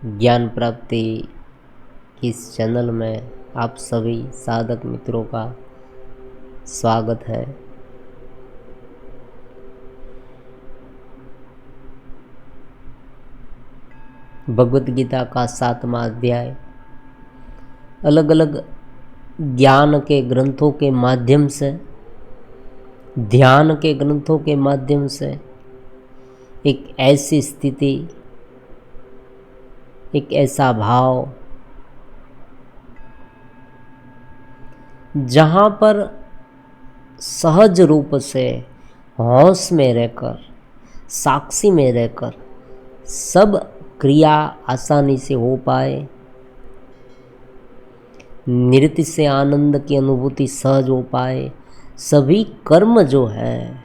ज्ञान प्राप्ति इस चैनल में आप सभी साधक मित्रों का स्वागत है। भगवत गीता का 7वां अध्याय अलग अलग ज्ञान के ग्रंथों के माध्यम से, ध्यान के ग्रंथों के माध्यम से एक ऐसी स्थिति, एक ऐसा भाव जहाँ पर सहज रूप से होश में रहकर, साक्षी में रहकर सब क्रिया आसानी से हो पाए, नृत्य से आनंद की अनुभूति सहज हो पाए। सभी कर्म जो है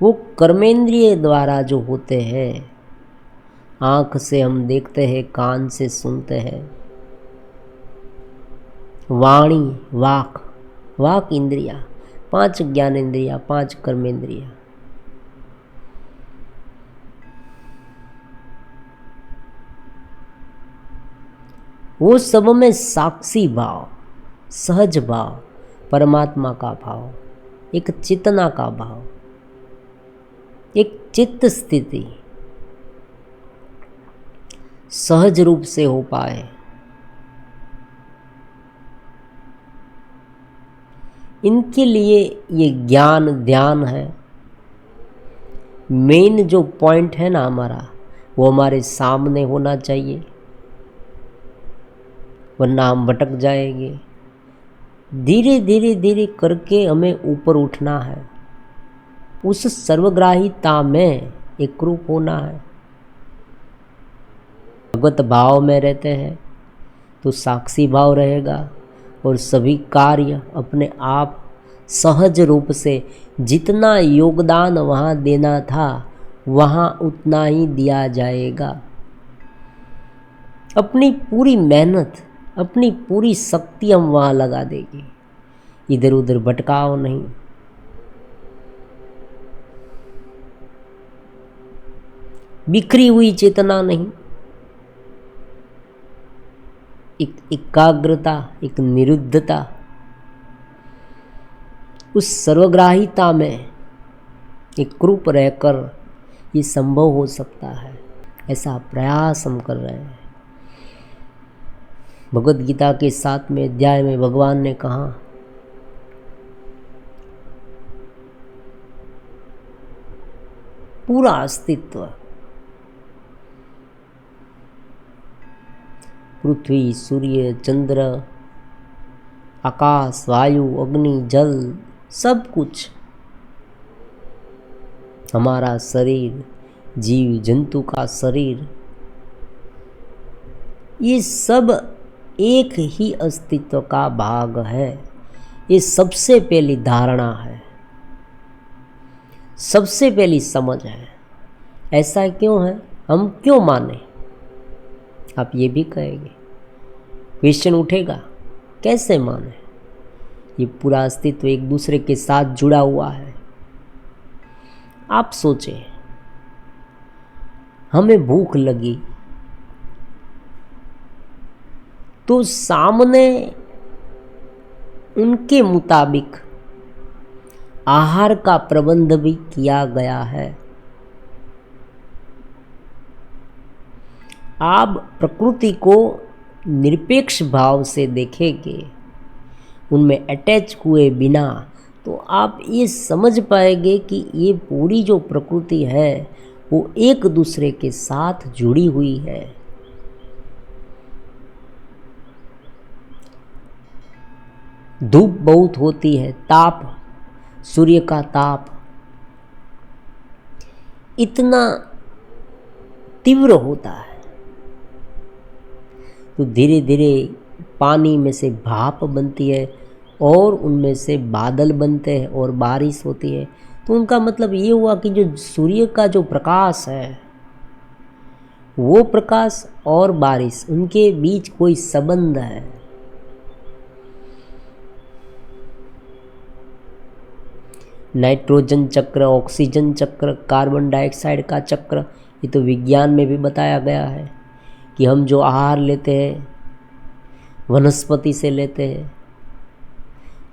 वो कर्मेंद्रिय द्वारा जो होते हैं, आँख से हम देखते हैं, कान से सुनते हैं, वाणी, वाक इंद्रिया, 5 ज्ञानेंद्रिया, 5 कर्मेंद्रिया, वो सब में साक्षी भाव, सहज भाव, परमात्मा का भाव, एक चेतना का भाव, एक चित्त स्थिति सहज रूप से हो पाए। इनके लिए ये ज्ञान ध्यान है। मेन जो पॉइंट है ना हमारा, वो हमारे सामने होना चाहिए, वरना हम भटक जाएंगे। धीरे धीरे धीरे करके हमें ऊपर उठना है, उस सर्वग्राहीता में एकरूप होना है। भगवत भाव में रहते हैं तो साक्षी भाव रहेगा और सभी कार्य अपने आप सहज रूप से जितना योगदान वहाँ देना था वहाँ उतना ही दिया जाएगा। अपनी पूरी मेहनत, अपनी पूरी शक्ति हम वहाँ लगा देंगे, इधर उधर भटकाव नहीं। बिखरी हुई चेतना नहीं, एक एकाग्रता, एक निरुद्धता, उस सर्वग्राहीता में एकरूप रहकर ये संभव हो सकता है। ऐसा प्रयास हम कर रहे हैं। भगवत गीता के 7वें अध्याय में भगवान ने कहा, पूरा अस्तित्व, पृथ्वी, सूर्य, चंद्र, आकाश, वायु, अग्नि, जल, सब कुछ, हमारा शरीर, जीव जंतु का शरीर, ये सब एक ही अस्तित्व का भाग है। ये सबसे पहली धारणा है, सबसे पहली समझ है। ऐसा क्यों है, हम क्यों माने? आप ये भी कहेंगे, क्वेश्चन उठेगा, कैसे माने? ये पूरा अस्तित्व एक दूसरे के साथ जुड़ा हुआ है। आप सोचें, हमें भूख लगी तो सामने उनके मुताबिक आहार का प्रबंध भी किया गया है। आप प्रकृति को निरपेक्ष भाव से देखेंगे, उनमें अटैच हुए बिना, तो आप ये समझ पाएंगे कि ये पूरी जो प्रकृति है वो एक दूसरे के साथ जुड़ी हुई है। धूप बहुत होती है, ताप, सूर्य का ताप इतना तीव्र होता है, तो धीरे धीरे पानी में से भाप बनती है और उनमें से बादल बनते हैं और बारिश होती है। तो उनका मतलब ये हुआ कि जो सूर्य का जो प्रकाश है, वो प्रकाश और बारिश, उनके बीच कोई संबंध है। नाइट्रोजन चक्र, ऑक्सीजन चक्र, कार्बन डाइऑक्साइड का चक्र, ये तो विज्ञान में भी बताया गया है। कि हम जो आहार लेते हैं वनस्पति से लेते हैं,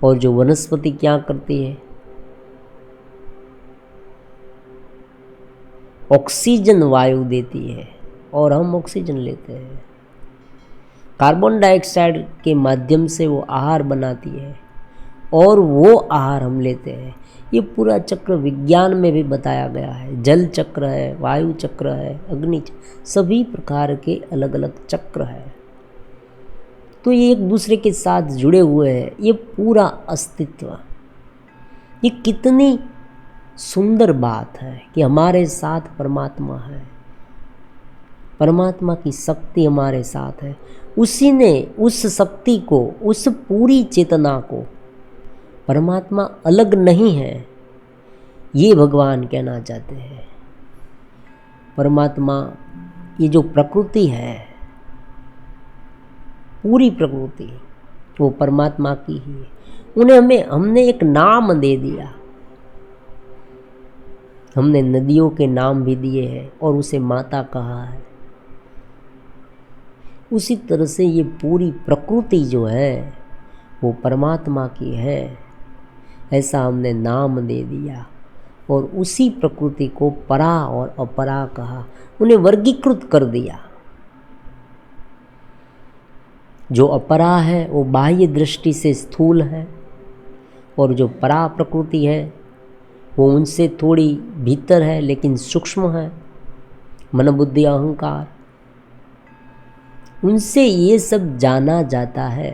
और जो वनस्पति क्या करती है, ऑक्सीजन वायु देती है और हम ऑक्सीजन लेते हैं। कार्बन डाइऑक्साइड के माध्यम से वो आहार बनाती है और वो आहार हम लेते हैं। ये पूरा चक्र विज्ञान में भी बताया गया है। जल चक्र है, वायु चक्र है, अग्नि चक्र, सभी प्रकार के अलग अलग चक्र है। तो ये एक दूसरे के साथ जुड़े हुए हैं। ये पूरा अस्तित्व, ये कितनी सुंदर बात है कि हमारे साथ परमात्मा है, परमात्मा की शक्ति हमारे साथ है। उसी ने उस शक्ति को, उस पूरी चेतना को, परमात्मा अलग नहीं है, ये भगवान कहना चाहते हैं। परमात्मा, ये जो प्रकृति है, पूरी प्रकृति वो परमात्मा की ही है। हमने एक नाम दे दिया, हमने नदियों के नाम भी दिए हैं और उसे माता कहा है। उसी तरह से ये पूरी प्रकृति जो है वो परमात्मा की है, ऐसा हमने नाम दे दिया। और उसी प्रकृति को परा और अपरा कहा, उन्हें वर्गीकृत कर दिया। जो अपरा है वो बाह्य दृष्टि से स्थूल है, और जो परा प्रकृति है वो उनसे थोड़ी भीतर है लेकिन सूक्ष्म है, मन बुद्धि अहंकार, उनसे ये सब जाना जाता है।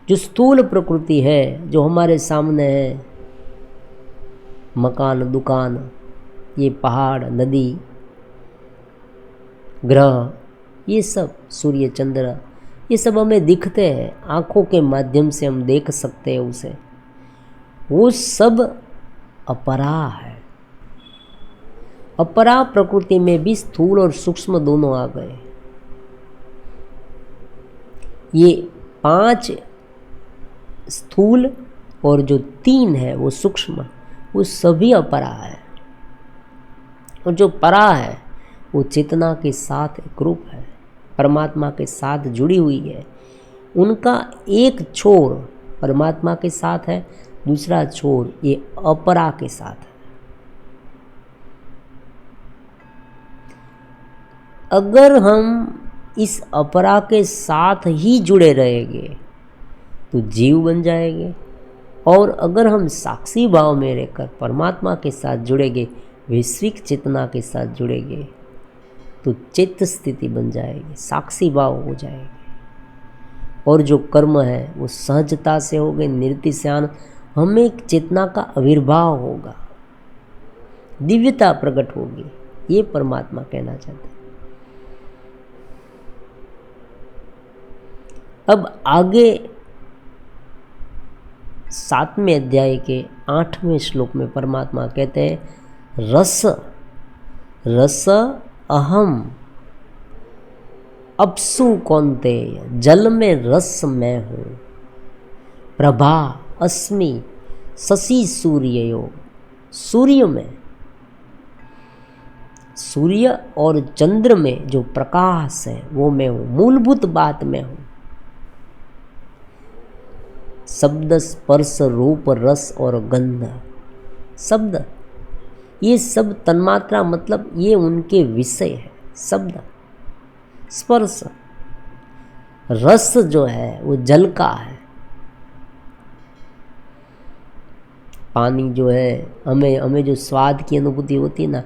जो स्थूल प्रकृति है, जो हमारे सामने है, मकान, दुकान, ये पहाड़, नदी, ग्रह, ये सब, सूर्य, चंद्र, ये सब हमें दिखते हैं, आँखों के माध्यम से हम देख सकते हैं उसे। वो सब अपरा है। अपरा प्रकृति में भी स्थूल और सूक्ष्म दोनों आ गए। ये 5 स्थूल और जो 3 है वो सूक्ष्म, वो सभी अपरा है। और जो परा है वो चेतना के साथ एक रूप है, परमात्मा के साथ जुड़ी हुई है। उनका एक छोर परमात्मा के साथ है, दूसरा छोर ये अपरा के साथ है। अगर हम इस अपरा के साथ ही जुड़े रहेंगे तो जीव बन जाएंगे, और अगर हम साक्षी भाव में रहकर परमात्मा के साथ जुड़ेंगे, वैश्विक चेतना के साथ जुड़ेंगे, तो चित्त स्थिति बन जाएगी, साक्षी भाव हो जाएगी। और जो कर्म है वो सहजता से होंगे, निरति से आनंद, हमें एक चेतना का आविर्भाव होगा, दिव्यता प्रकट होगी। ये परमात्मा कहना चाहते हैं। अब आगे 7वें अध्याय के 8वें श्लोक में परमात्मा कहते हैं, रस रस अहम अपसु कौन्तेय, जल में रस मैं हूँ, प्रभा अस्मि शशि सूर्ययो, सूर्य में, सूर्य और चंद्र में जो प्रकाश है वो मैं हूँ, मूलभूत बात मैं हूँ। शब्द, स्पर्श, रूप, रस और गंध, शब्द, ये सब तन्मात्रा, मतलब ये उनके विषय है। शब्द, स्पर्श, रस जो है वो जल का है। पानी जो है, हमें जो स्वाद की अनुभूति होती है ना,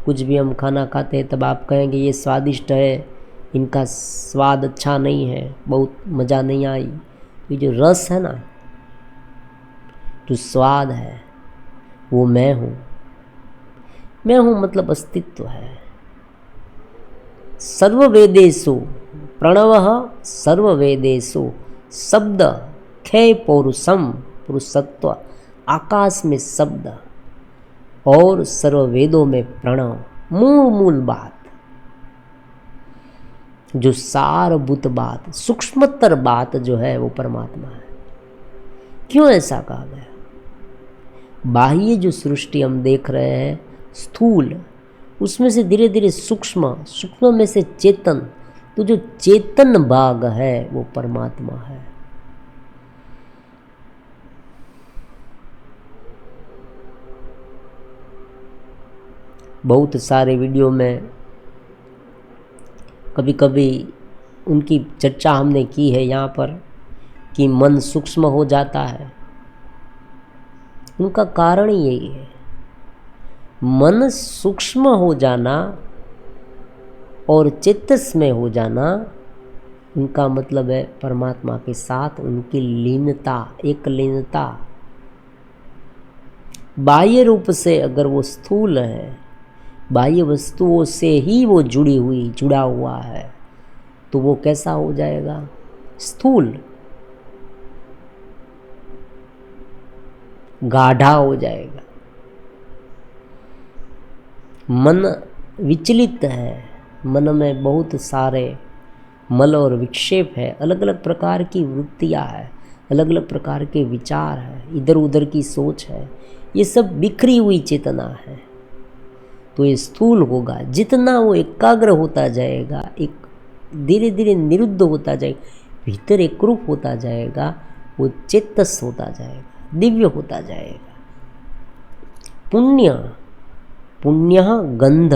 कुछ भी हम खाना खाते हैं तब आप कहेंगे ये स्वादिष्ट है, इनका स्वाद अच्छा नहीं है, बहुत मज़ा नहीं आई। ये जो रस है ना, जो स्वाद है, वो मैं हूँ। मैं हूँ मतलब अस्तित्व है। सर्ववेदेषु प्रणवः, सर्ववेदेषु शब्द, खे पौरुषम, पुरुषत्व, आकाश में शब्द और सर्ववेदों में प्रणव, मूल बात, जो सारभूत बात, सूक्ष्मतर बात जो है वो परमात्मा है। क्यों ऐसा कहा गया? बाह्य जो सृष्टि हम देख रहे हैं स्थूल, उसमें से धीरे धीरे सूक्ष्म, सूक्ष्म में से चेतन, तो जो चेतन भाग है वो परमात्मा है। बहुत सारे वीडियो में कभी कभी उनकी चर्चा हमने की है यहाँ पर कि मन सूक्ष्म हो जाता है। उनका कारण ही यही है, मन सूक्ष्म हो जाना और चेतस्मय हो जाना, उनका मतलब है परमात्मा के साथ उनकी लीनता, एक लीनता। बाह्य रूप से अगर वो स्थूल है, बाह्य वस्तुओं से ही वो जुड़ा हुआ है, तो वो कैसा हो जाएगा? स्थूल, गाढ़ा हो जाएगा। मन विचलित है, मन में बहुत सारे मल और विक्षेप है, अलग अलग प्रकार की वृत्तियाँ है, अलग अलग प्रकार के विचार है, इधर उधर की सोच है, ये सब बिखरी हुई चेतना है। तो ये स्थूल होगा। जितना वो एकाग्र होता जाएगा, एक धीरे धीरे निरुद्ध होता जाएगा, भीतर एकरूप होता जाएगा, वो चेतस होता जाएगा, दिव्य होता जाएगा। पुण्य, पुण्य गंध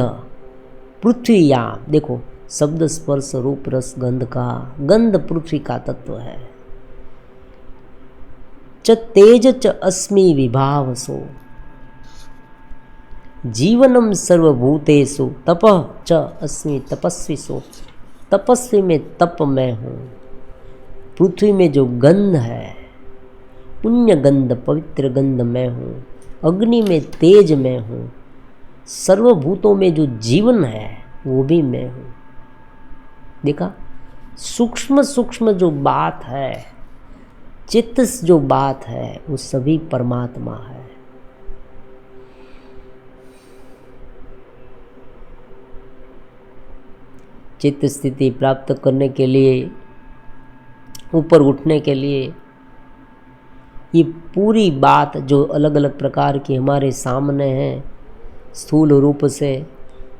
पृथ्वीयाम, देखो शब्द स्पर्श रूप रस गंध का, गंध पृथ्वी का तत्व है। च तेज च अस्मि विभावसो, जीवनम सर्वभूतेषु तपः च अस्मि तपस्विसो, तपस्वी में तप मैं हूँ। पृथ्वी में जो गंध है, पुण्य गंध, पवित्र गंध मैं हूँ। अग्नि में तेज मैं हूँ। सर्वभूतों में जो जीवन है वो भी मैं हूँ। देखा, सूक्ष्म सूक्ष्म जो बात है, चित्त जो बात है, वो सभी परमात्मा है। चित्त स्थिति प्राप्त करने के लिए, ऊपर उठने के लिए, ये पूरी बात जो अलग अलग प्रकार की हमारे सामने है स्थूल रूप से,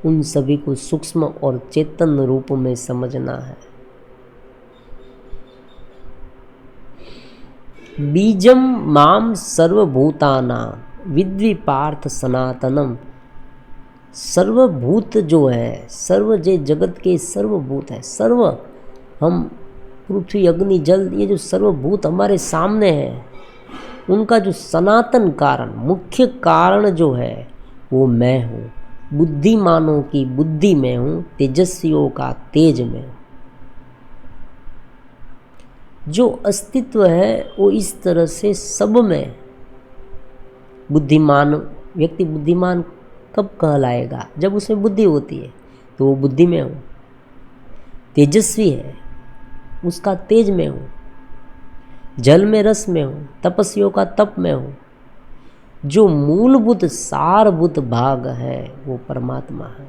उन सभी को सूक्ष्म और चेतन रूप में समझना है। बीजम माम सर्वभूतानां विद्वि पार्थ सनातनम, सर्वभूत जो है, सर्व जे जगत के सर्वभूत है, सर्व हम पृथ्वी अग्नि जल, ये जो सर्वभूत हमारे सामने हैं, उनका जो सनातन कारण, मुख्य कारण जो है वो मैं हूँ। बुद्धिमानों की बुद्धि में हूँ, तेजस्वियों का तेज में हूँ। जो अस्तित्व है वो इस तरह से सब में, बुद्धिमान व्यक्ति बुद्धिमान कब कहलाएगा? जब उसमें बुद्धि होती है, तो वो बुद्धि में हूँ। तेजस्वी है, उसका तेज में हूँ। जल में रस में हूँ, तपस्वियों का तप में हूँ। जो मूलभूत सारभूत भाग है वो परमात्मा है।